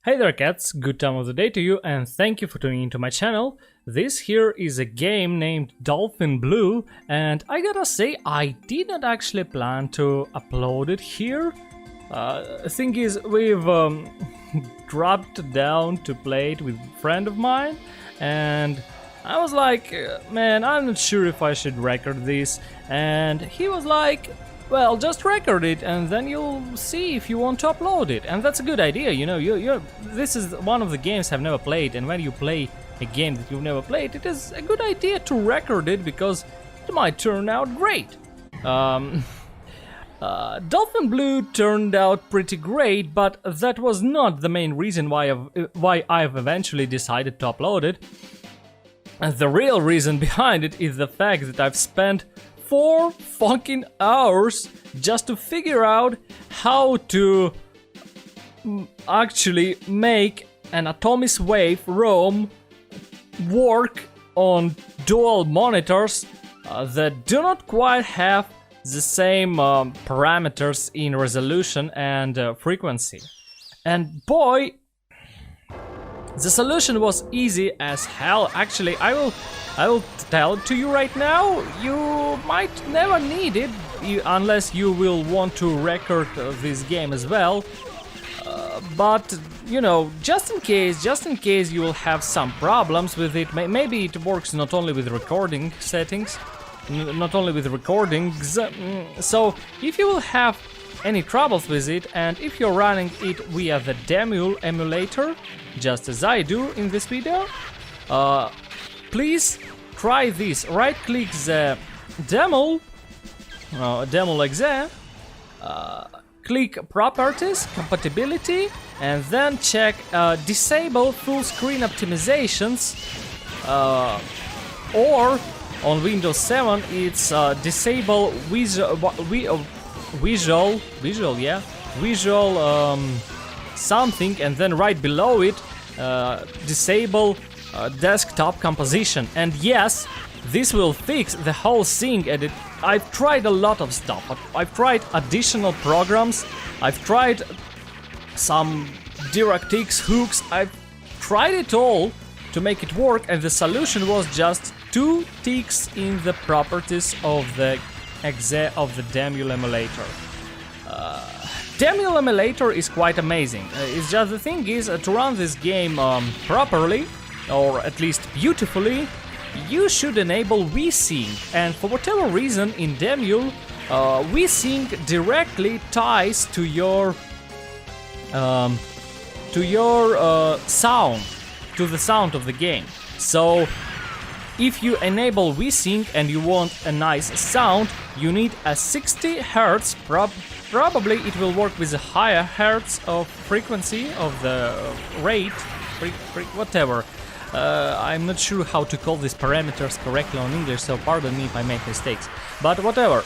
Hey there cats, good time of the day to you and thank you for tuning into my channel. This here is a game named Dolphin Blue and I gotta say I did not actually plan to upload it here. Thing is we've dropped down to play it with a friend of mine and I was like, man, I'm not sure if I should record this, and he was like, well, just record it and then you'll see if you want to upload it. And that's a good idea, you know, this is one of the games I've never played, and when you play a game that you've never played, it is a good idea to record it because it might turn out great. Dolphin Blue turned out pretty great, but that was not the main reason why I've eventually decided to upload it. And the real reason behind it is the fact that I've spent 4 fucking hours just to figure out how to actually make an Atomic Wave ROM work on dual monitors that do not quite have the same parameters in resolution and frequency. And boy, the solution was easy as hell. Actually, I will tell it to you right now. You might never need it unless you will want to record this game as well. But you know, just in case you will have some problems with it. Maybe it works not only with recording settings, not only with recordings. So if you will have any troubles with it, and if you're running it via the Demul emulator, just as I do in this video, please try this. Right click the Demul, like that, click Properties, Compatibility, and then check Disable Full Screen Optimizations, or on Windows 7 it's Disable Visual something, and then right below it disable desktop composition. And yes, this will fix the whole thing. And I've tried a lot of stuff. I've tried additional programs, I've tried some DirectX hooks, I've tried it all to make it work, and the solution was just 2 ticks in the properties of the Demul emulator. Demul emulator is quite amazing. It's just the thing is, to run this game properly, or at least beautifully, you should enable VSync. And for whatever reason in Demul, VSync directly ties to your sound, to the sound of the game. So if you enable VSync and you want a nice sound, you need a 60 Hz. Probably it will work with a higher hertz of frequency of the rate, whatever. I'm not sure how to call these parameters correctly on English, so pardon me if I make mistakes. But whatever.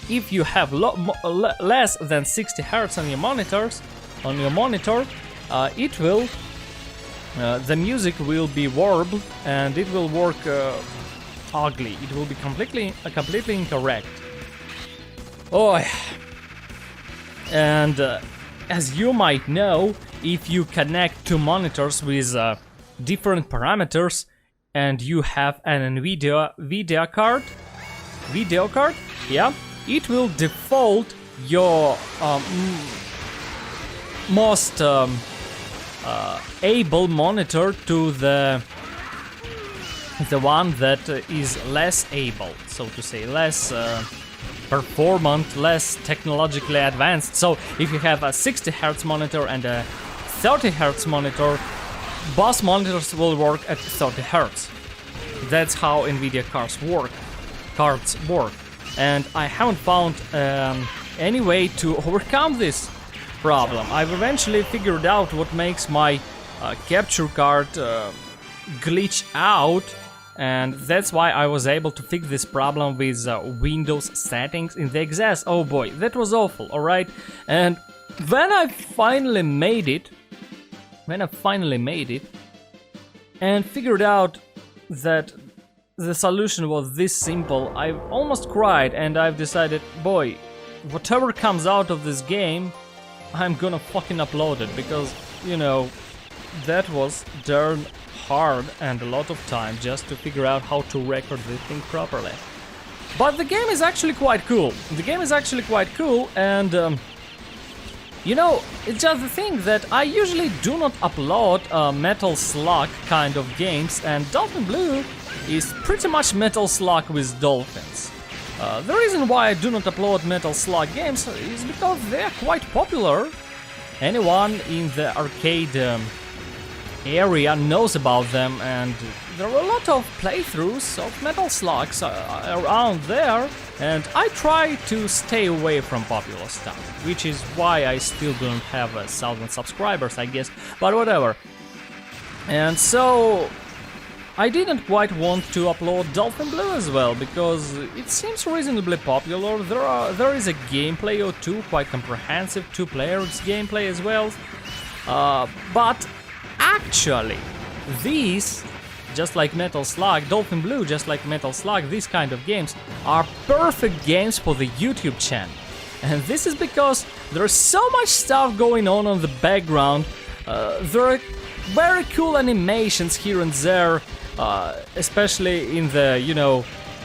If you have less than 60 Hz on your monitor, it will. The music will be warbled and it will work ugly. It will be completely incorrect. Oh, and as you might know, if you connect 2 monitors with different parameters and you have an NVIDIA video card, yeah, it will default your most able monitor to the one that is less able, so to say, less performant, less technologically advanced. So if you have a 60 Hz monitor and a 30 Hz monitor, both monitors will work at 30 Hz. That's how NVIDIA cards work. And I haven't found any way to overcome this problem. I've eventually figured out what makes my capture card glitch out, and that's why I was able to fix this problem with Windows settings in the exes. Oh boy, that was awful, alright? And when I finally made it, and figured out that the solution was this simple, I almost cried, and I've decided, boy, whatever comes out of this game, I'm gonna fucking upload it, because you know, that was darn hard and a lot of time just to figure out how to record this thing properly. But the game is actually quite cool. The game is actually quite cool, and you know, it's just the thing that I usually do not upload Metal Slug kind of games, and Dolphin Blue is pretty much Metal Slug with dolphins. The reason why I do not upload Metal Slug games is because they are quite popular. Anyone in the arcade area knows about them, and there are a lot of playthroughs of Metal Slugs around there, and I try to stay away from popular stuff, which is why I still don't have 1,000 subscribers, I guess, but whatever. And so I didn't quite want to upload Dolphin Blue as well, because it seems reasonably popular. There is a gameplay or two, quite comprehensive, 2-player gameplay as well, but actually, these, just like Metal Slug, Dolphin Blue, just like Metal Slug, these kind of games are perfect games for the YouTube channel. And this is because there's so much stuff going on the background. There are very cool animations here and there, especially in the, you know,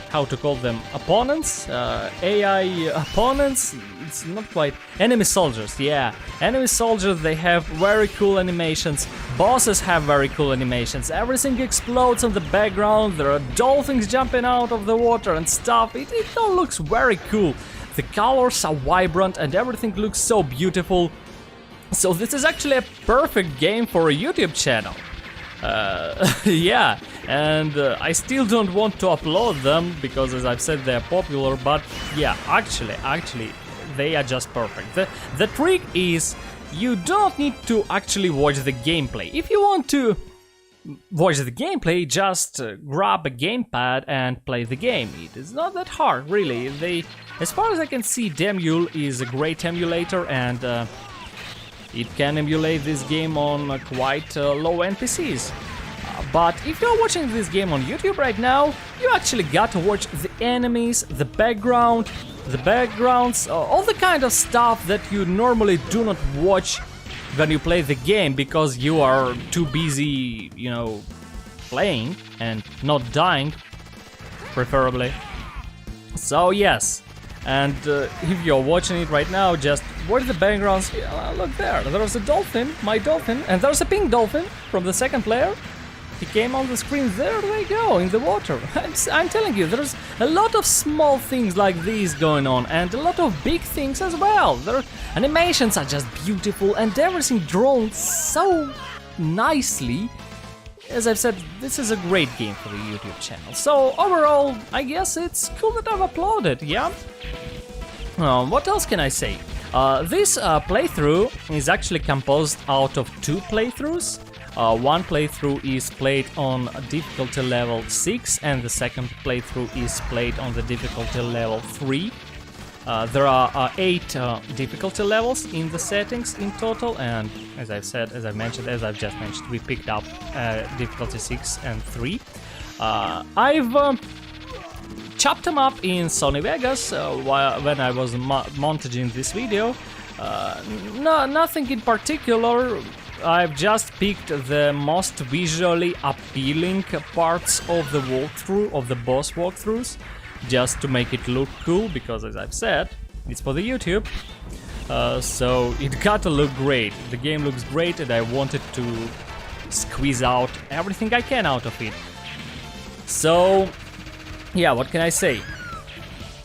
how to call them, opponents, AI opponents. It's not quite enemy soldiers, yeah. Enemy soldiers, they have very cool animations. Bosses have very cool animations. Everything explodes in the background. There are dolphins jumping out of the water and stuff. It all looks very cool. The colors are vibrant and everything looks so beautiful. So this is actually a perfect game for a YouTube channel. Yeah, and I still don't want to upload them because, as I've said, they're popular, but yeah, actually, they are just perfect. The trick is you don't need to actually watch the gameplay. If you want to watch the gameplay, just grab a gamepad and play the game. It is not that hard, really. As far as I can see, Demul is a great emulator, and it can emulate this game on quite low NPCs. But if you're watching this game on YouTube right now, you actually got to watch the enemies, the backgrounds, all the kind of stuff that you normally do not watch when you play the game because you are too busy, you know, playing and not dying, preferably. So yes, and if you're watching it right now, just watch the backgrounds. Look there, there's a dolphin, my dolphin, and there's a pink dolphin from the second player. He came on the screen, there they go, in the water. I'm telling you, there's a lot of small things like these going on, and a lot of big things as well. Their animations are just beautiful, and everything drawn so nicely. As I've said, this is a great game for the YouTube channel. So overall, I guess it's cool that I've uploaded, yeah? What else can I say? This playthrough is actually composed out of 2 playthroughs. One playthrough is played on difficulty level 6 and the second playthrough is played on the difficulty level 3. There are 8 difficulty levels in the settings in total, and as I've just mentioned, we picked up difficulty 6 and 3. I've chopped them up in Sony Vegas when I was montaging this video. Nothing in particular. I've just picked the most visually appealing parts of the walkthrough, of the boss walkthroughs, just to make it look cool, because as I've said, it's for the YouTube, so it gotta look great. The game looks great and I wanted to squeeze out everything I can out of it. So, yeah, what can I say?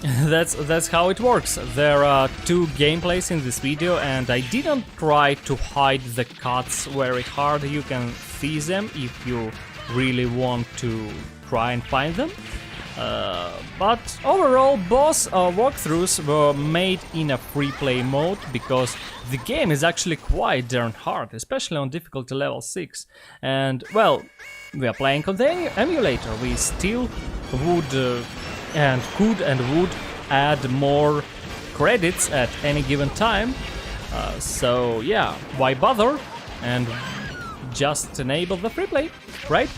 That's how it works. There are 2 gameplays in this video, and I didn't try to hide the cuts very hard. You can see them if you really want to try and find them. But overall, boss walkthroughs were made in a free play mode because the game is actually quite darn hard, especially on difficulty level 6. And well, we are playing on the emulator. We still would and could and would add more credits at any given time. So yeah, why bother and just enable the free play, right?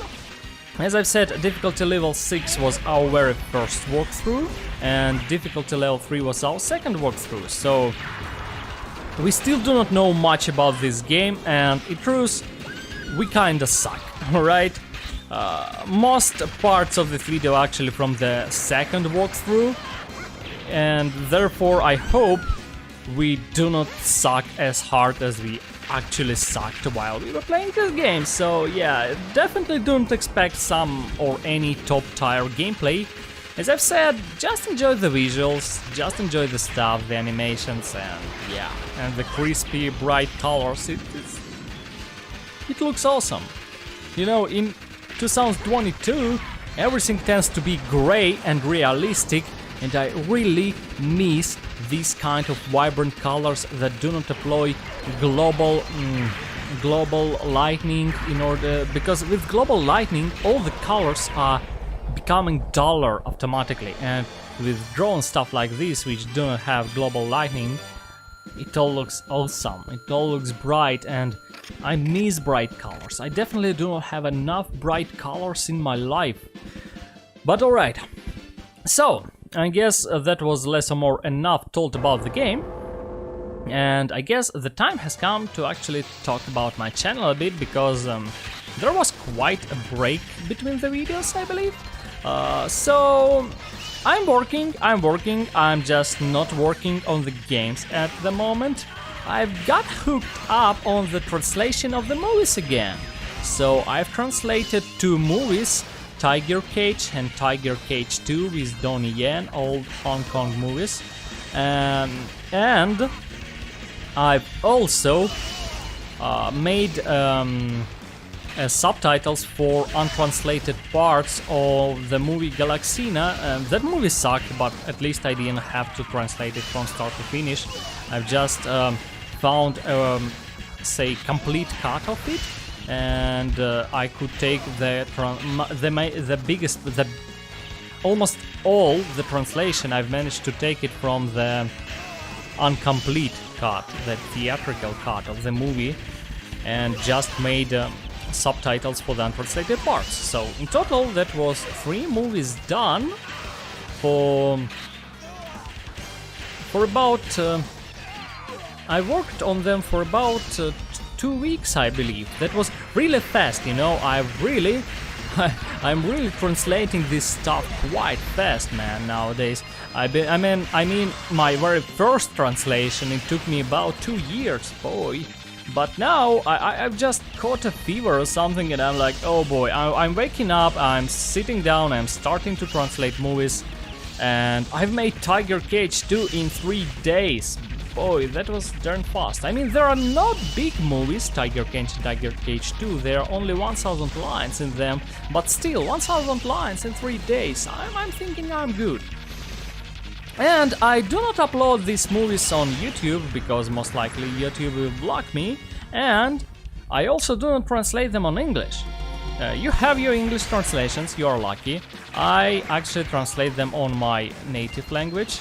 As I've said, difficulty level 6 was our very first walkthrough, and difficulty level 3 was our second walkthrough. So we still do not know much about this game, and in truth, we kinda suck, alright? Most parts of this video are actually from the second walkthrough, and therefore I hope we do not suck as hard as we actually sucked while we were playing this game. So yeah, definitely don't expect some or any top tier gameplay. As I've said, just enjoy the visuals, just enjoy the stuff, the animations, and yeah, and the crispy, bright colors. It looks awesome. You know, in 2022, everything tends to be gray and realistic, and I really miss these kind of vibrant colors that do not employ global lighting in order, because with global lighting all the colors are becoming duller automatically, and with drawn stuff like this which do not have global lighting, it all looks awesome, it all looks bright, and I miss bright colors. I definitely do not have enough bright colors in my life. But alright, so I guess that was less or more enough told about the game, and I guess the time has come to actually talk about my channel a bit, because there was quite a break between the videos, I believe. So I'm working, I'm just not working on the games at the moment. I've got hooked up on the translation of the movies again. So I've translated 2 movies, Tiger Cage and Tiger Cage 2 with Donnie Yen, old Hong Kong movies. And I've also made subtitles for untranslated parts of the movie Galaxina. That movie sucked, but at least I didn't have to translate it from start to finish. I've just found say complete cut of it, and I could take almost all the translation. I've managed to take it from the incomplete cut, the theatrical cut of the movie, and just made subtitles for the untranslated parts. So in total that was 3 movies done for about I worked on them for about 2 weeks, I believe. That was really fast, you know. I'm really translating this stuff quite fast, man, nowadays. I mean, my very first translation, it took me about 2 years, boy. But now I've just caught a fever or something, and I'm like, oh boy, I'm waking up, I'm sitting down, I'm starting to translate movies, and I've made Tiger Cage 2 in 3 days. Boy, that was darn fast. I mean, there are not big movies, Tiger Cage and Tiger Cage 2, there are only 1000 lines in them, but still, 1000 lines in 3 days, I'm thinking I'm good. And I do not upload these movies on YouTube, because most likely YouTube will block me, and I also do not translate them on English. You have your English translations, you are lucky. I actually translate them on my native language.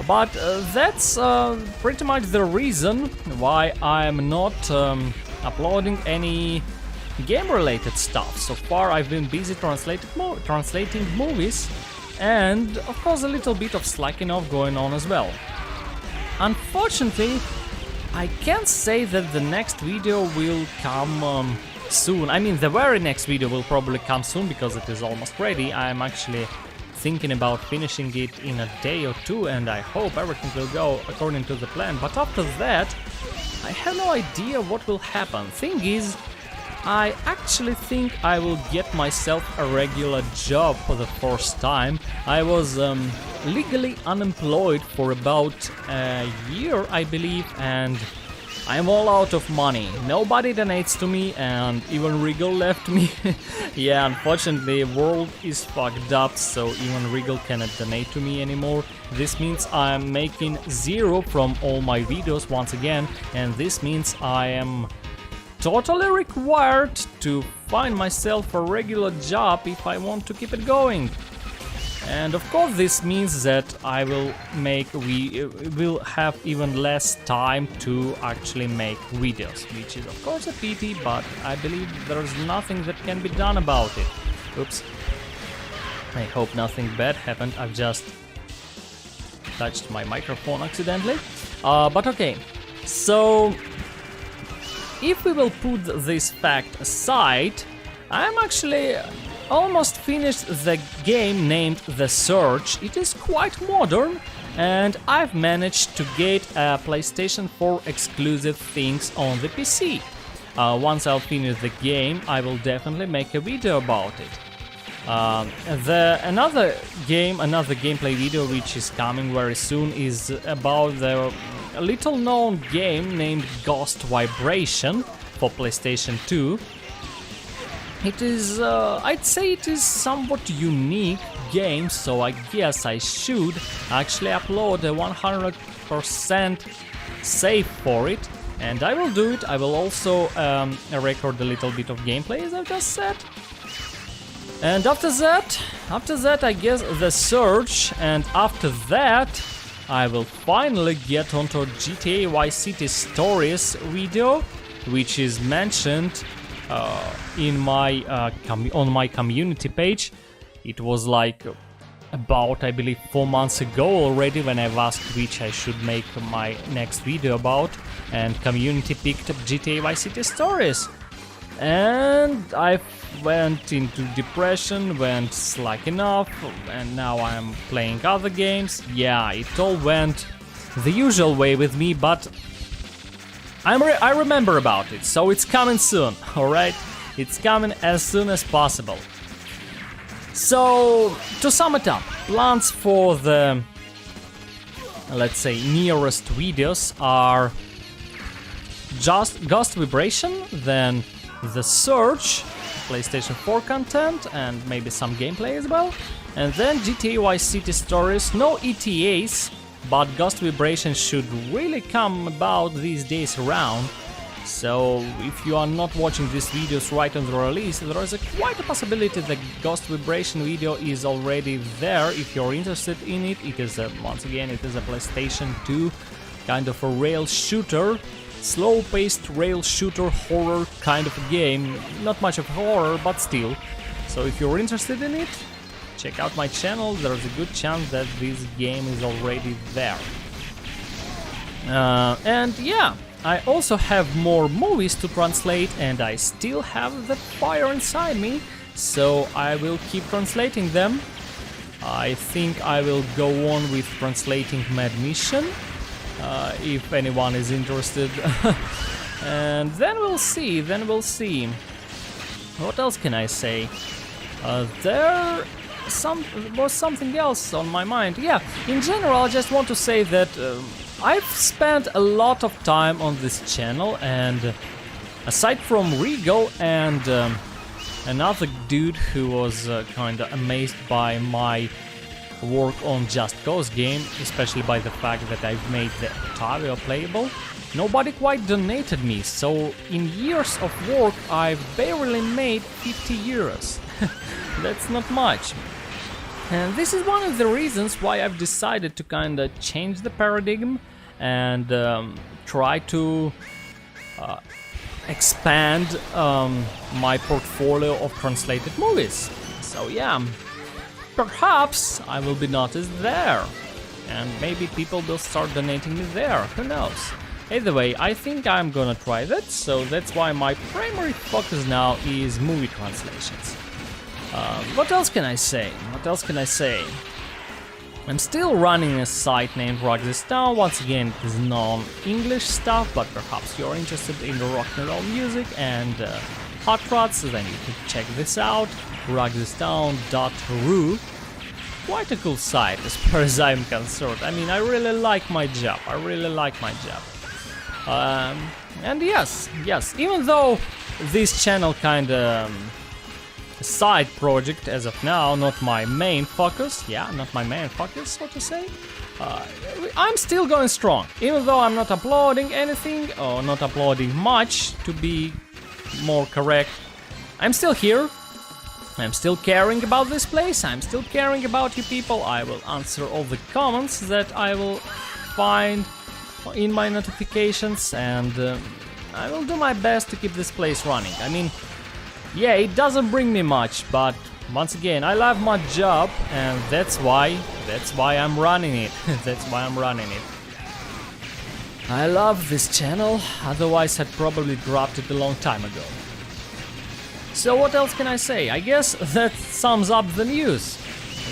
But that's pretty much the reason why I'm not uploading any game-related stuff. So far I've been busy translating movies, and of course a little bit of slacking off going on as well. Unfortunately, I can't say that the next video will come soon. I mean, the very next video will probably come soon, because it is almost ready. I'm actually thinking about finishing it in a day or 2, and I hope everything will go according to the plan. But after that, I have no idea what will happen. Thing is, I actually think I will get myself a regular job for the first time. I was legally unemployed for about a year, I believe, and I'm all out of money. Nobody donates to me, and even Regal left me. Yeah, unfortunately, world is fucked up, so even Regal cannot donate to me anymore. This means I'm making 0 from all my videos once again, and this means I am totally required to find myself a regular job if I want to keep it going. And of course this means that we will have even less time to actually make videos, which is of course a pity, but I believe there's nothing that can be done about it. Oops. I hope nothing bad happened. I've just touched my microphone accidentally. But okay. So, if we will put this fact aside, I'm actually almost finished the game named The Search. It is quite modern, and I've managed to get a PlayStation 4 exclusive things on the PC. Once I'll finish the game, I will definitely make a video about it. Another gameplay video which is coming very soon is about the little known game named Ghost Vibration for PlayStation 2. It is, I'd say it is somewhat unique game, so I guess I should actually upload a 100% save for it, and I will do it. I will also record a little bit of gameplay, as I've just said. And after that I guess The Search, and after that I will finally get onto GTA Vice City Stories video, which is mentioned in my on my community page. It was like about, I believe, 4 months ago already when I've asked which I should make my next video about, and community picked up GTA Vice City Stories. And I went into depression, went slacking off, and now I'm playing other games. Yeah, it all went the usual way with me, but I remember about it, so it's coming soon, alright? It's coming as soon as possible. So, to sum it up, plans for the, let's say, nearest videos are just Ghost Vibration, then The Search, PlayStation 4 content, and maybe some gameplay as well. And then GTA Vice City Stories, no ETAs, but Ghost Vibration should really come about these days around. So if you are not watching these videos right on the release, there is quite a possibility that Ghost Vibration video is already there. If you're interested in it, it is once again, it is a PlayStation 2 kind of a rail shooter. Slow-paced rail shooter horror kind of a game. Not much of horror, but still. So if you're interested in it, check out my channel. There's a good chance that this game is already there. And yeah, I also have more movies to translate, and I still have the fire inside me, so I will keep translating them. I think I will go on with translating Mad Mission, if anyone is interested. And then we'll see, What else can I say? There was something else on my mind. Yeah, in general, I just want to say that I've spent a lot of time on this channel, and aside from Regal and another dude who was kinda amazed by my work on Just Cause game, especially by the fact that I've made the Octavio playable, nobody quite donated me, so in years of work I've barely made 50 euros. That's not much. And this is one of the reasons why I've decided to kinda change the paradigm and try to expand my portfolio of translated movies. So yeah, perhaps I will be noticed there, and maybe people will start donating me there, who knows. Either way, I think I'm gonna try that, so that's why my primary focus now is movie translations. What else can I say? I'm still running a site named Rockzistown. Once again, it is non-English stuff, but perhaps you're interested in the rock and roll music and hot rods, then you can check this out. Rockzistown.ru. Quite a cool site as far as I'm concerned. I mean, I really like my job. And yes, even though this channel kinda side project as of now, not my main focus, so to say, I'm still going strong, even though I'm not uploading anything, or not uploading much, to be more correct. I'm still here, I'm still caring about this place, I'm still caring about you people. I will answer all the comments that I will find in my notifications, and I will do my best to keep this place running. I mean, yeah, it doesn't bring me much, but once again, I love my job, and that's why I'm running it. I love this channel, otherwise I'd probably dropped it a long time ago. So what else can I say? I guess that sums up the news.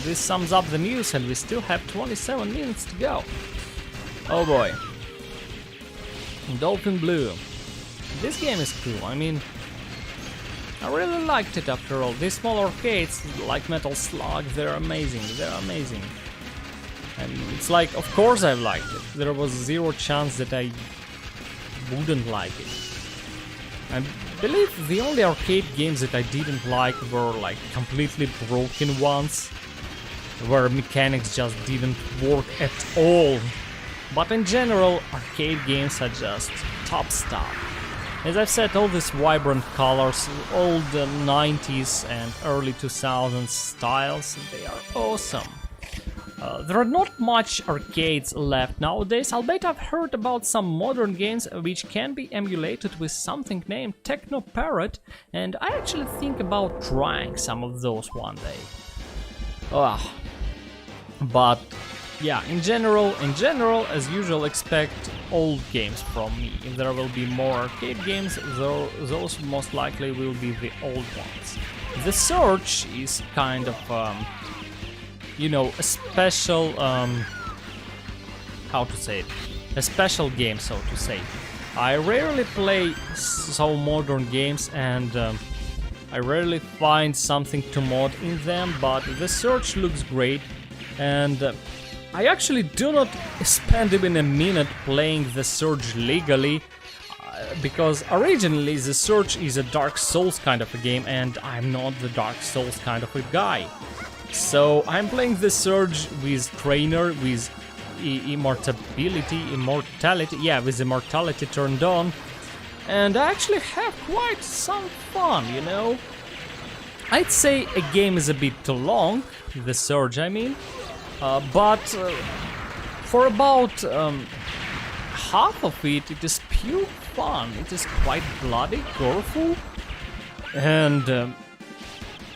This sums up the news and we still have 27 minutes to go. Oh boy. Dolphin Blue. This game is cool, I mean, I really liked it after all. These small arcades, like Metal Slug, they're amazing, And it's like, of course I liked it. There was zero chance that I wouldn't like it. I believe the only arcade games that I didn't like were like completely broken ones, where mechanics just didn't work at all. But in general, arcade games are just top stuff. As I've said, all these vibrant colors, all the 90s and early 2000s styles, they are awesome. There are not much arcades left nowadays, albeit I've heard about some modern games which can be emulated with something named Techno Parrot, and I actually think about trying some of those one day. But yeah, in general, as usual, expect old games from me. If there will be more arcade games, those most likely will be the old ones. The Surge is kind of you know, a special, how to say it, a special game, so to say. I rarely play so modern games and I rarely find something to mod in them, but the Surge looks great and I actually do not spend even a minute playing the Surge legally because originally the Surge is a Dark Souls kind of a game and I'm not the Dark Souls kind of a guy. So I'm playing the Surge with Trainer, with immortality turned on, and I actually have quite some fun, you know. I'd say a game is a bit too long, the Surge I mean, but for about half of it, it is pure fun. It is quite bloody, goreful, and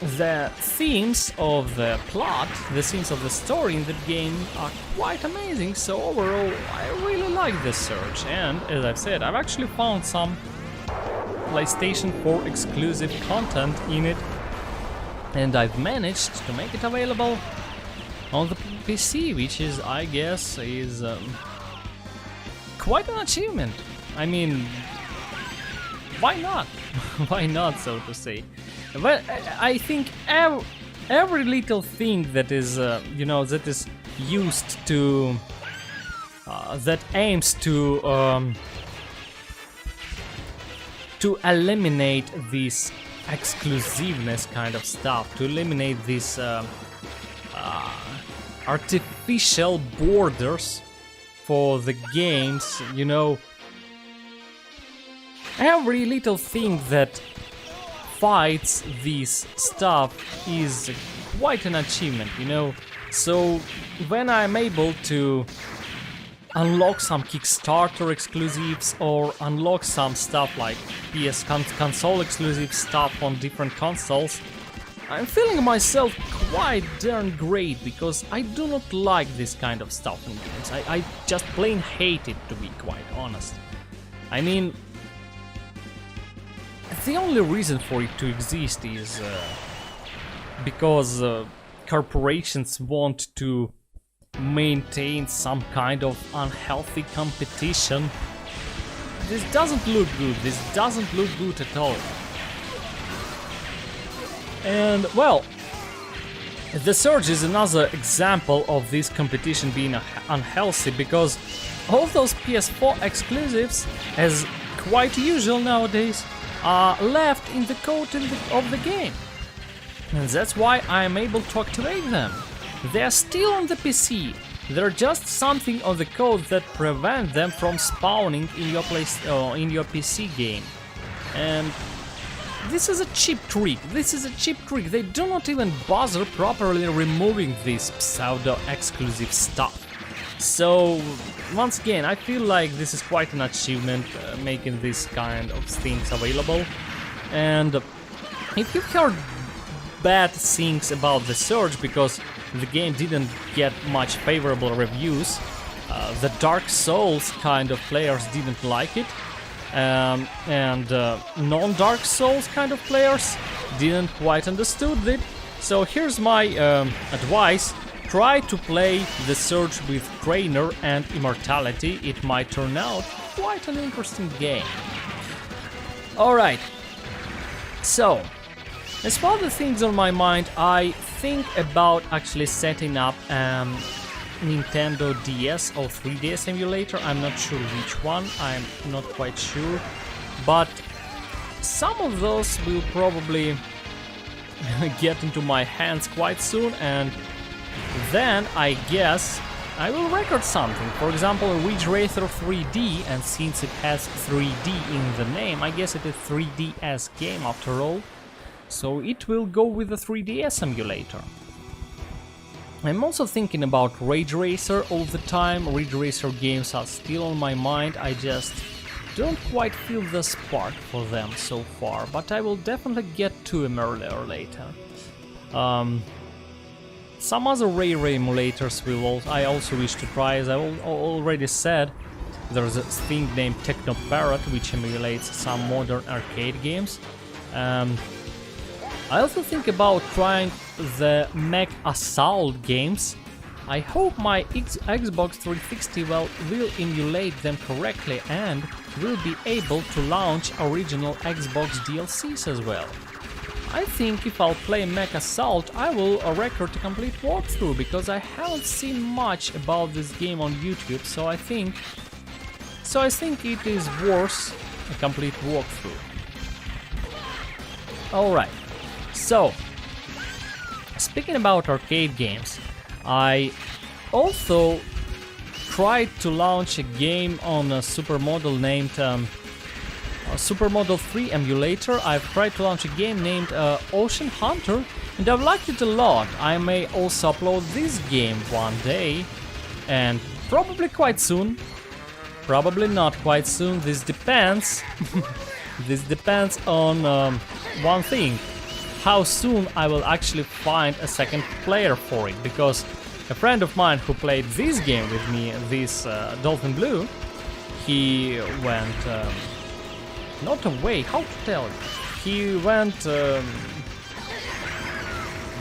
the themes of the plot, the themes of the story in the game are quite amazing, so overall I really like this Surge, and as I've said, I've actually found some PlayStation 4 exclusive content in it, and I've managed to make it available on the PC, which is, I guess, is quite an achievement. I mean, why not? Why not, so to say? But I think every little thing that is, you know, that is used to, that aims to eliminate this exclusiveness kind of stuff, to eliminate this artificial borders for the games, you know, every little thing that fights this stuff is quite an achievement, you know. So when I'm able to unlock some Kickstarter exclusives or unlock some stuff like PS console exclusive stuff on different consoles, I'm feeling myself quite darn great, because I do not like this kind of stuff in games. I just plain hate it, to be quite honest. I mean, the only reason for it to exist is because corporations want to maintain some kind of unhealthy competition. This doesn't look good. This doesn't look good at all. And well, the Surge is another example of this competition being unhealthy, because all those PS4 exclusives, as quite usual nowadays, are left in the code of the game. And that's why I am able to activate them. They are still on the PC. They're just something on the code that prevent them from spawning in your PC game. And this is a cheap trick. They do not even bother properly removing this pseudo-exclusive stuff. So, once again, I feel like this is quite an achievement, making this kind of things available. And if you've heard bad things about the Surge because the game didn't get much favorable reviews, The Dark Souls kind of players didn't like it, and non-Dark Souls kind of players didn't quite understood it. So here's my advice: try to play The Surge with Trainer and Immortality. It might turn out quite an interesting game. Alright, so as for the things on my mind, I think about actually setting up Nintendo DS or 3DS emulator. I'm not sure which one, I'm not quite sure, but some of those will probably get into my hands quite soon, and then I guess I will record something. For example, Ridge Racer 3D, and since it has 3D in the name, I guess it is 3DS game after all, so it will go with the 3DS emulator. I'm also thinking about Ridge Racer all the time. Ridge Racer games are still on my mind, I just don't quite feel the spark for them so far, but I will definitely get to them earlier or later. Some other Ray emulators I also wish to try. As I already said, there's a thing named Techno Parrot, which emulates some modern arcade games. I also think about trying the Mech Assault games. I hope my Xbox 360 will emulate them correctly and will be able to launch original Xbox DLCs as well. I think if I'll play Mech Assault, I will record a complete walkthrough, because I haven't seen much about this game on YouTube, so I think it is worth a complete walkthrough. Alright, so speaking about arcade games, I also tried to launch a game on a Supermodel named Supermodel 3 emulator. I've tried to launch a game named Ocean Hunter, and I've liked it a lot. I may also upload this game one day, and probably quite soon. Probably not quite soon, this depends. This depends on one thing: how soon I will actually find a second player for it, because a friend of mine who played this game with me, this Dolphin Blue, he went not away, how to tell it? He went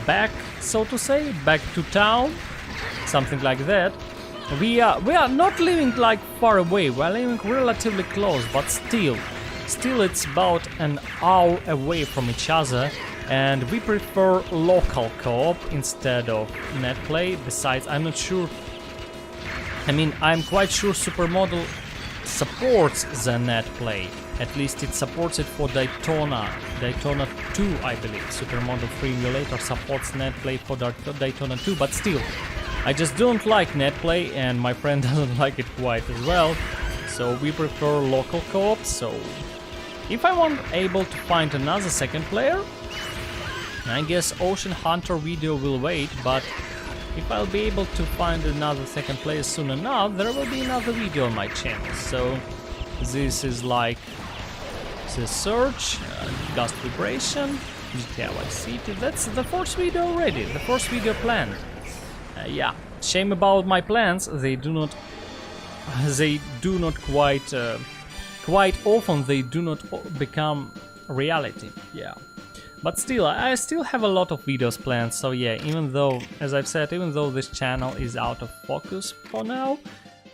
back, so to say, back to town, something like that. We are not living like far away, we're living relatively close, but still it's about an hour away from each other, and we prefer local co-op instead of netplay. Besides, I'm not sure, I'm quite sure Supermodel supports the netplay. At least it supports it for Daytona 2, I believe. Supermodel 3 emulator supports netplay for Daytona 2, but still, I just don't like netplay, and my friend doesn't like it quite as well, so we prefer local co-op. So if I won't able to find another second player, I guess Ocean Hunter video will wait, but if I'll be able to find another second player soon enough, there will be another video on my channel. So this is like The Surge, Gust Vibration, GTA Vice City. That's the first video already, the first video planned. Yeah, shame about my plans, they do not quite often they do not become reality. Yeah. But still, I still have a lot of videos planned, so yeah, even though, as I've said, even though this channel is out of focus for now,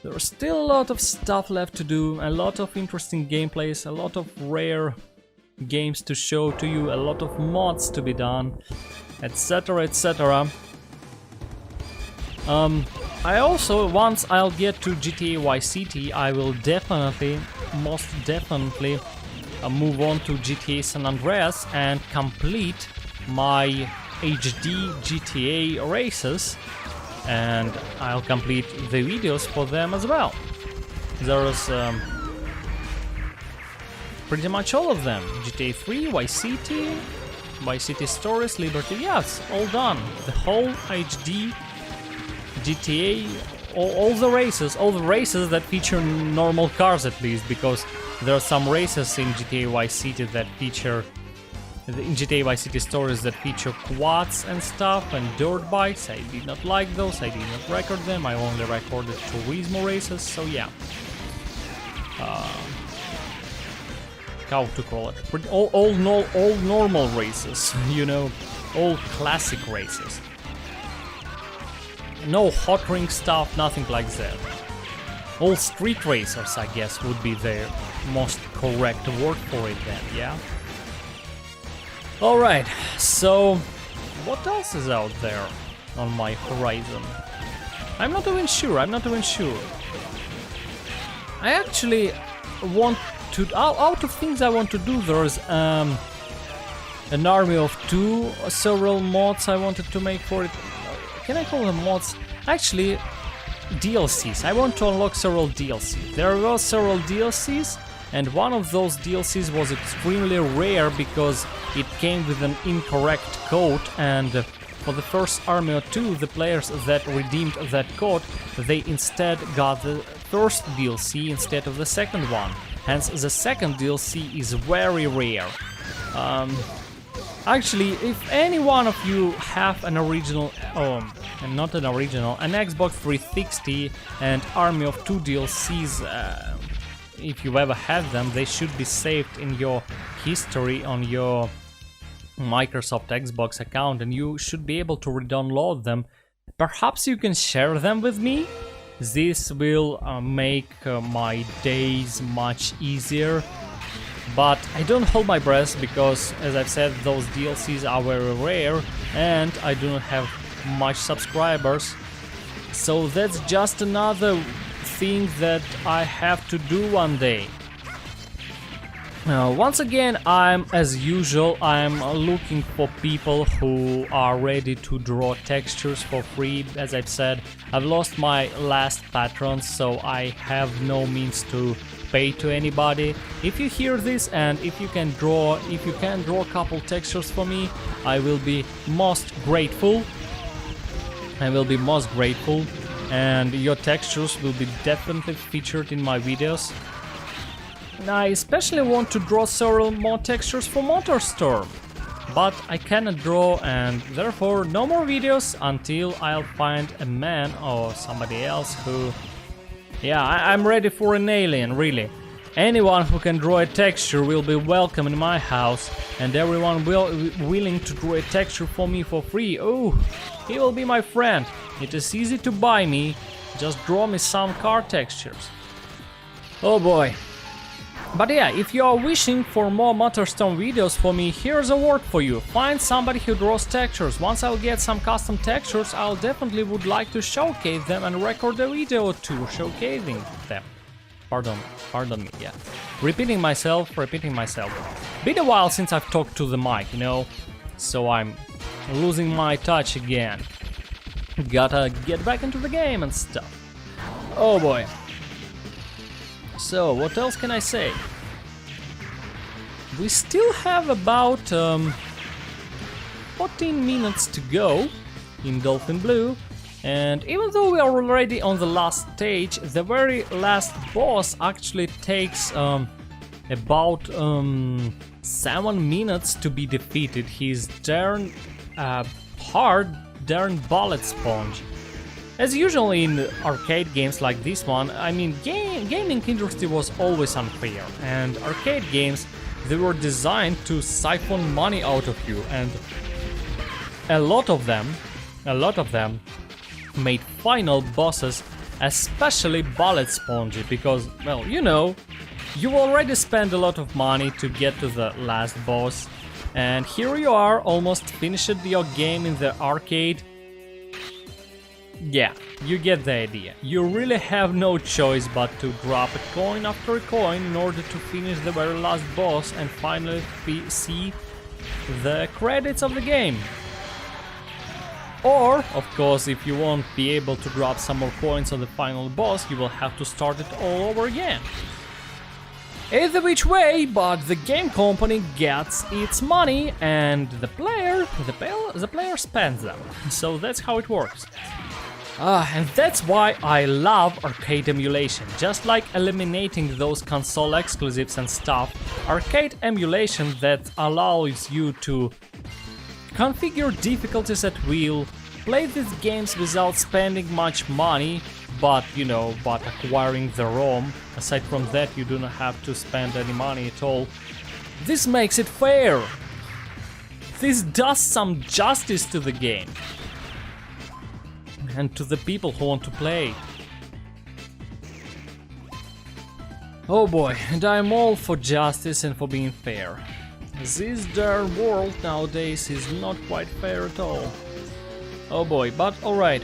there's still a lot of stuff left to do, a lot of interesting gameplays, a lot of rare games to show to you, a lot of mods to be done, etc, etc. I also, once I'll get to GTA Vice City, I will definitely, most definitely, move on to GTA San Andreas and complete my HD GTA races, and I'll complete the videos for them as well. There's pretty much all of them. GTA 3, Vice City Stories, Liberty, yes, all done. The whole HD GTA, all the races that feature normal cars at least, because there are some races in GTA Vice City that feature in GTA Vice City stories that feature quads and stuff and dirt bikes. I did not like those, I did not record them, I only recorded Turismo races, so yeah. How to call it? All normal races, you know, all classic races. No hot ring stuff, nothing like that. All street racers, I guess, would be the most correct word for it then, yeah? Alright, so what else is out there on my horizon? I'm not even sure. I actually want to, out of things I want to do, there's an army of two, several mods I wanted to make for it. Can I call them mods? Actually, DLCs. I want to unlock several DLCs. There were several DLCs, and one of those DLCs was extremely rare because it came with an incorrect code, and for the first army or two, the players that redeemed that code, they instead got the first DLC instead of the second one. Hence, the second DLC is very rare. Actually, if any one of you have an original, not an original, an Xbox 360 and Army of Two DLCs, if you ever had them, they should be saved in your history on your Microsoft Xbox account, and you should be able to re-download them. Perhaps you can share them with me. This will make my days much easier. But I don't hold my breath because, as I've said, those DLCs are very rare and I do not have much subscribers. So that's just another thing that I have to do one day. Once again, as usual, I'm looking for people who are ready to draw textures for free. As I've said, I've lost my last patron, so I have no means to pay to anybody. If you hear this and if you can draw a couple textures for me, I will be most grateful. And your textures will be definitely featured in my videos. I especially want to draw several more textures for MotorStorm, but I cannot draw, and therefore no more videos until I'll find a man or somebody else who... Yeah, I'm ready for an alien, really. Anyone who can draw a texture will be welcome in my house, and everyone willing to draw a texture for me for free, oh, he will be my friend. It is easy to buy me, just draw me some car textures. Oh boy. But yeah, if you are wishing for more MotorStorm videos for me, here's a word for you. Find somebody who draws textures. Once I'll get some custom textures, I'll definitely would like to showcase them and record a video or two showcasing them. Pardon me, yeah. Repeating myself. Been a while since I've talked to the mic, you know, so I'm losing my touch again. Gotta get back into the game and stuff. Oh boy. So, what else can I say? We still have about 14 minutes to go in Dolphin Blue, and even though we are already on the last stage, the very last boss actually takes about 7 minutes to be defeated. He's darn hard, darn bullet sponge. As usual in arcade games like this one, I mean, gaming industry was always unfair, and arcade games, they were designed to siphon money out of you, and a lot of them made final bosses especially bullet spongy, because, well, you know, you already spent a lot of money to get to the last boss, and here you are, almost finished your game in the arcade. Yeah, you get the idea. You really have no choice but to drop a coin after a coin in order to finish the very last boss and finally see the credits of the game. Or, of course, if you won't be able to drop some more coins on the final boss, you will have to start it all over again. Either which way, but the game company gets its money and the player spends them. So that's how it works. And that's why I love arcade emulation. Just like eliminating those console exclusives and stuff, arcade emulation that allows you to configure difficulties at will, play these games without spending much money, but acquiring the ROM. Aside from that, you do not have to spend any money at all. This makes it fair. This does some justice to the game and to the people who want to play. Oh boy, and I'm all for justice and for being fair. This their world nowadays is not quite fair at all. Oh boy, but alright.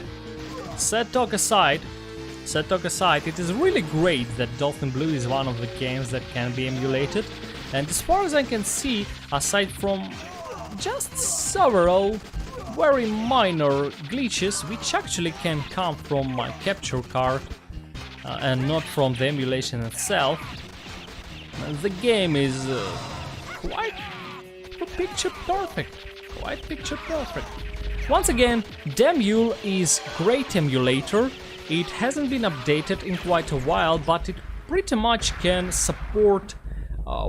Sad talk aside, it is really great that Dolphin Blue is one of the games that can be emulated. And as far as I can see, aside from just several very minor glitches, which actually can come from my capture card and not from the emulation itself, the game is quite picture perfect. Once again, Demul is great emulator. It hasn't been updated in quite a while, but it pretty much can support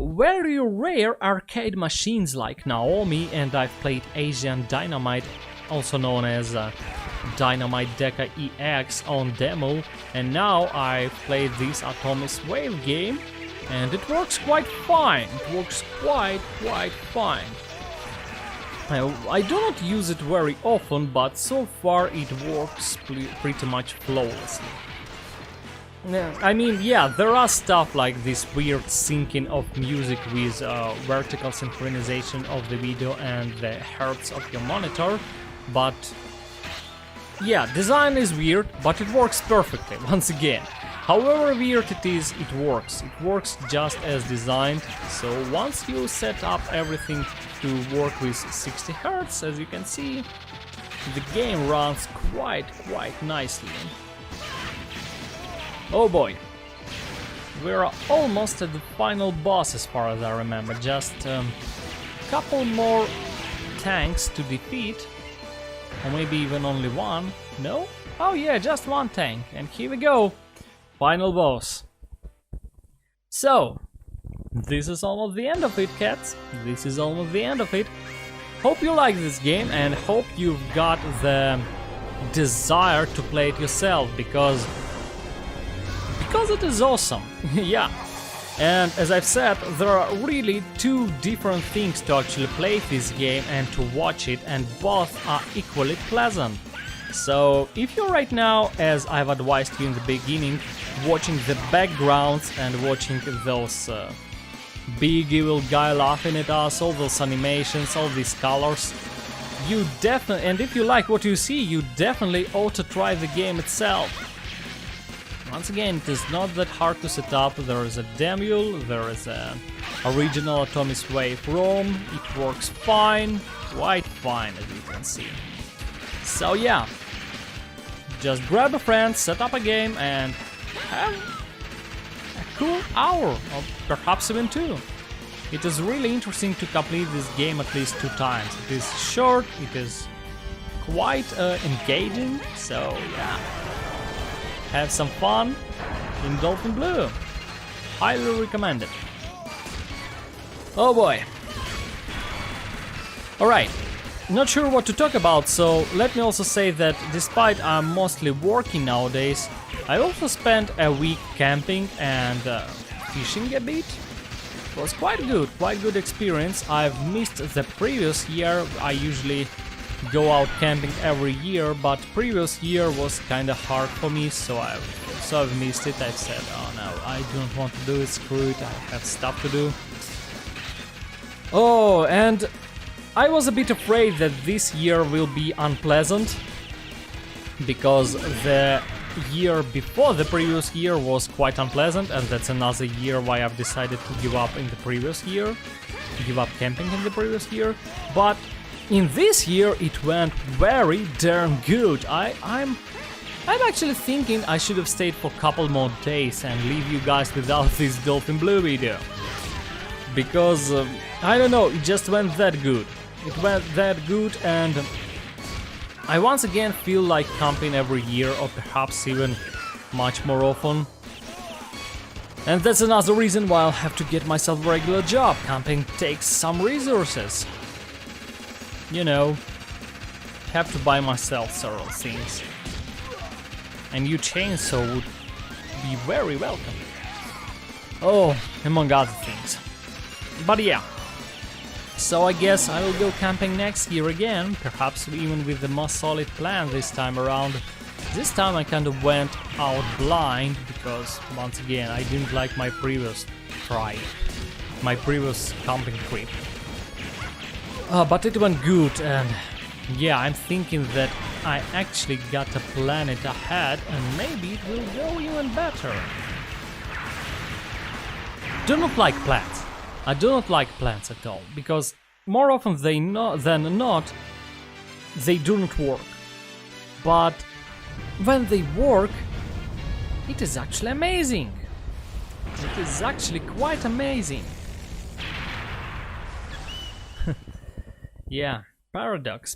very rare arcade machines like Naomi, and I've played Asian Dynamite, also known as Dynamite Deca EX on Demul, and now I've played this Atomic Wave game, and it works quite fine. It works quite fine. I do not use it very often, but so far it works pretty much flawlessly. I mean, yeah, there are stuff like this weird syncing of music with vertical synchronization of the video and the hertz of your monitor, but yeah, design is weird, but it works perfectly, once again. However weird it is, it works. It works just as designed, so once you set up everything to work with 60 Hz, as you can see, the game runs quite nicely. Oh boy, we're almost at the final boss as far as I remember, just a couple more tanks to defeat, or maybe even only one, no? Oh yeah, just one tank, and here we go, final boss. So, this is almost the end of it, cats, this is almost the end of it. Hope you like this game and hope you've got the desire to play it yourself, because it is awesome. Yeah, and as I've said, there are really two different things to actually play this game and to watch it, and both are equally pleasant. So if you're right now, as I've advised you in the beginning, watching the backgrounds and watching those big evil guy laughing at us, all those animations, all these colors, you definitely, and if you like what you see, you definitely ought to try the game itself. Once again, it is not that hard to set up. There is a Demul, there is a original Atomic Wave ROM, it works fine, quite fine as you can see. So yeah, just grab a friend, set up a game and have a cool hour, or perhaps even two. It is really interesting to complete this game at least 2 times. It is short, it is quite engaging, so yeah. Have some fun in Dolphin Blue. Highly recommended. Oh boy. Alright, not sure what to talk about, so let me also say that despite I'm mostly working nowadays, I also spent a week camping and fishing a bit. It was quite good experience. I've missed the previous year. I usually go out camping every year, but previous year was kinda hard for me, so I've missed it. I've said, oh no, I don't want to do it, screw it, I have stuff to do. Oh, and I was a bit afraid that this year will be unpleasant, because the year before the previous year was quite unpleasant, and that's another year why I've decided to give up in the previous year, give up camping in the previous year, but in this year it went very darn good. I'm actually thinking I should have stayed for a couple more days and leave you guys without this Dolphin Blue video. Because, I don't know, it just went that good. It went that good, and I once again feel like camping every year, or perhaps even much more often. And that's another reason why I'll have to get myself a regular job. Camping takes some resources. You know, have to buy myself several things. A new chainsaw would be very welcome. Oh, among other things. But yeah. So I guess I will go camping next year again, perhaps even with a more solid plan this time around. This time I kind of went out blind because, once again, I didn't like my previous try, my previous camping trip. But it went good, and yeah, I'm thinking that I actually got a planet ahead and maybe it will go even better. Do not like plans. I do not like plans at all, because more often than not, they do not work. But when they work, it is actually amazing. It is actually quite amazing. Yeah, paradox.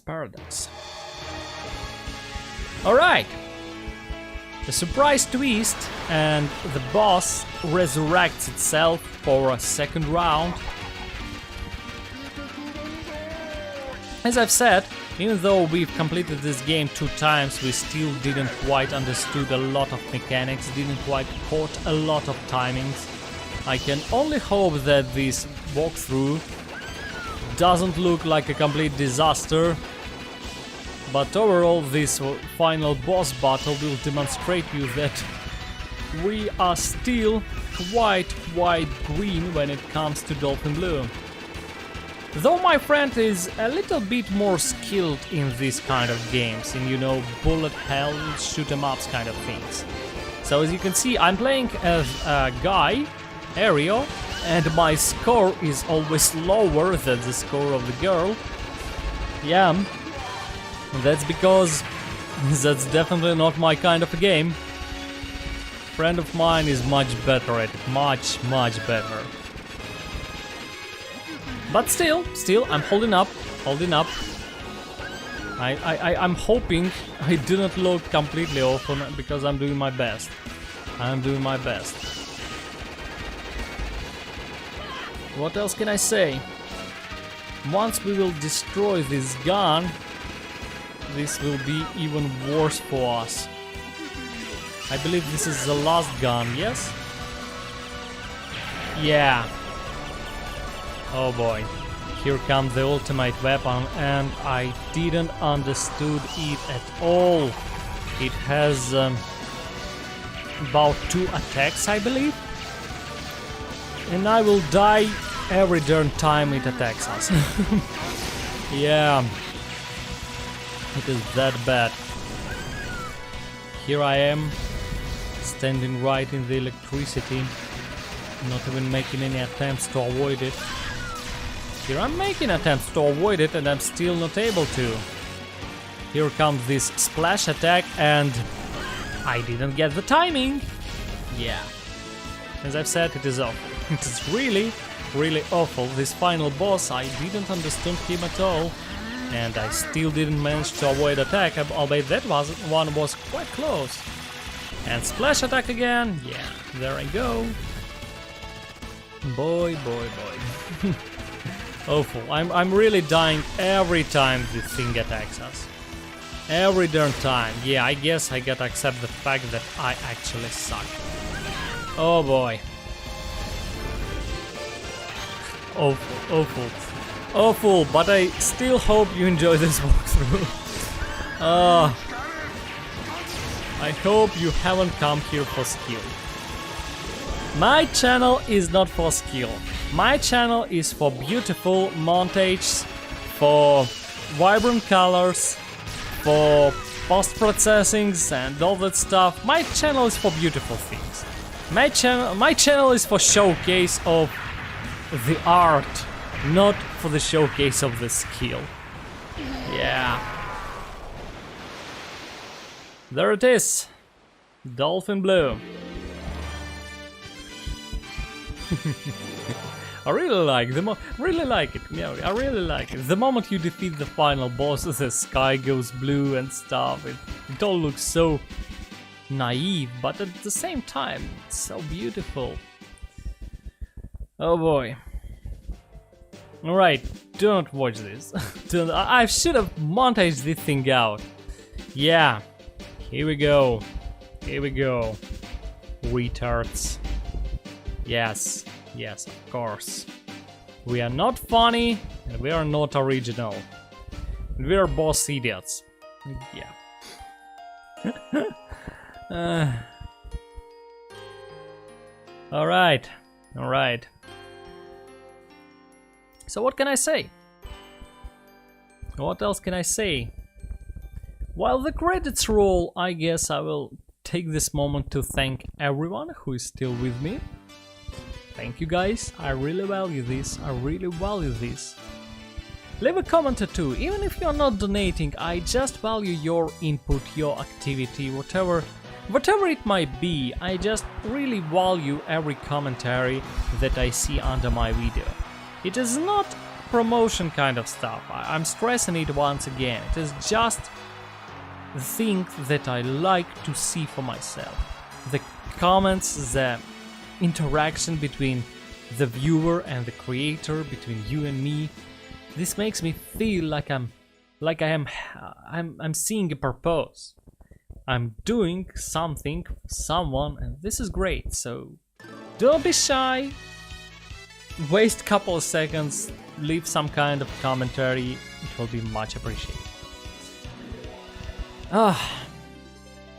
Alright. The surprise twist, and the boss resurrects itself for a second round. As I've said, even though we've completed this game 2 times, we still didn't quite understood a lot of mechanics, didn't quite caught a lot of timings. I can only hope that this walkthrough doesn't look like a complete disaster. But overall, this final boss battle will demonstrate you that we are still quite green when it comes to Dolphin Blue. Though my friend is a little bit more skilled in this kind of games, in, you know, bullet hell, shoot 'em ups kind of things. So as you can see, I'm playing as a guy, Aerial, and my score is always lower than the score of the girl. Yeah. That's because that's definitely not my kind of a game. Friend of mine is much better at it, much better. But still, I'm holding up. I'm hoping I do not look completely off because I'm doing my best. What else can I say? Once we will destroy this gun, this will be even worse for us. I believe this is the last gun, yes? Yeah. Oh boy. Here comes the ultimate weapon, and I didn't understood it at all. It has about 2 attacks, I believe. And I will die every darn time it attacks us. Yeah. It is that bad. Here I am, standing right in the electricity, not even making any attempts to avoid it. Here I'm making attempts to avoid it and I'm still not able to. Here comes this splash attack and I didn't get the timing. Yeah. As I've said, it is awful. It is really awful. This final boss, I didn't understand him at all. And I still didn't manage to avoid attack, albeit that one was quite close. And splash attack again. Yeah, there I go. Boy. Awful. I'm really dying every time this thing attacks us. Every darn time. Yeah, I guess I gotta accept the fact that I actually suck. Oh boy. Awful, but I still hope you enjoy this walkthrough. I hope you haven't come here for skill. My channel is not for skill. My channel is for beautiful montages, for vibrant colors, for post-processings and all that stuff. My channel is for beautiful things. My channel is for showcase of the art, not for the showcase of the skill. Yeah. There it is. Dolphin Blue. I really like really like it. Yeah, I really like it. The moment you defeat the final boss, the sky goes blue and stuff. It all looks so naive, but at the same time, it's so beautiful. Oh boy. Alright, don't watch this. I should have montaged this thing out. Yeah, here we go. Here we go. Retards. Yes, yes, of course. We are not funny, and we are not original. We are boss idiots. Yeah. Alright, alright. So what can I say? What else can I say? While the credits roll, I guess I will take this moment to thank everyone who is still with me. Thank you guys, I really value this, I really value this. Leave a comment or two, even if you're not donating, I just value your input, your activity, whatever it might be. I just really value every commentary that I see under my video. It is not promotion kind of stuff, I'm stressing it once again, it is just the thing that I like to see for myself. The comments, the interaction between the viewer and the creator, between you and me, this makes me feel like I'm seeing a purpose. I'm doing something for someone, and this is great. So don't be shy. Waste a couple of seconds, leave some kind of commentary. It will be much appreciated. Oh,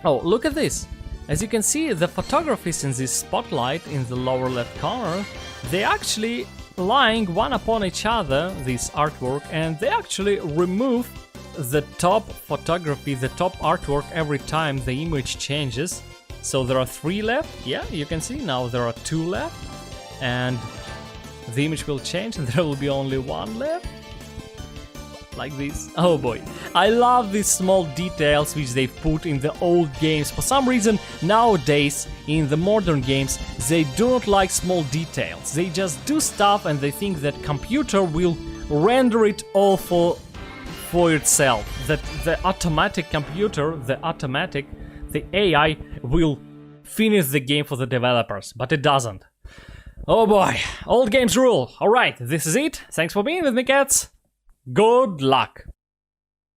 look at this. As you can see, the photographies in this spotlight in the lower left corner, they actually lying one upon each other, this artwork, and they actually remove the top photography, the top artwork every time the image changes. So there are 3 left, yeah, you can see now there are 2 left, and the image will change and there will be only 1 left. Like this. Oh boy, I love these small details which they put in the old games. For some reason nowadays in the modern games they do not like small details. They just do stuff and they think that computer will render it all for itself. That the automatic computer, the AI will finish the game for the developers, but it doesn't. Oh boy, old games rule. Alright, this is it. Thanks for being with me, cats. Good luck!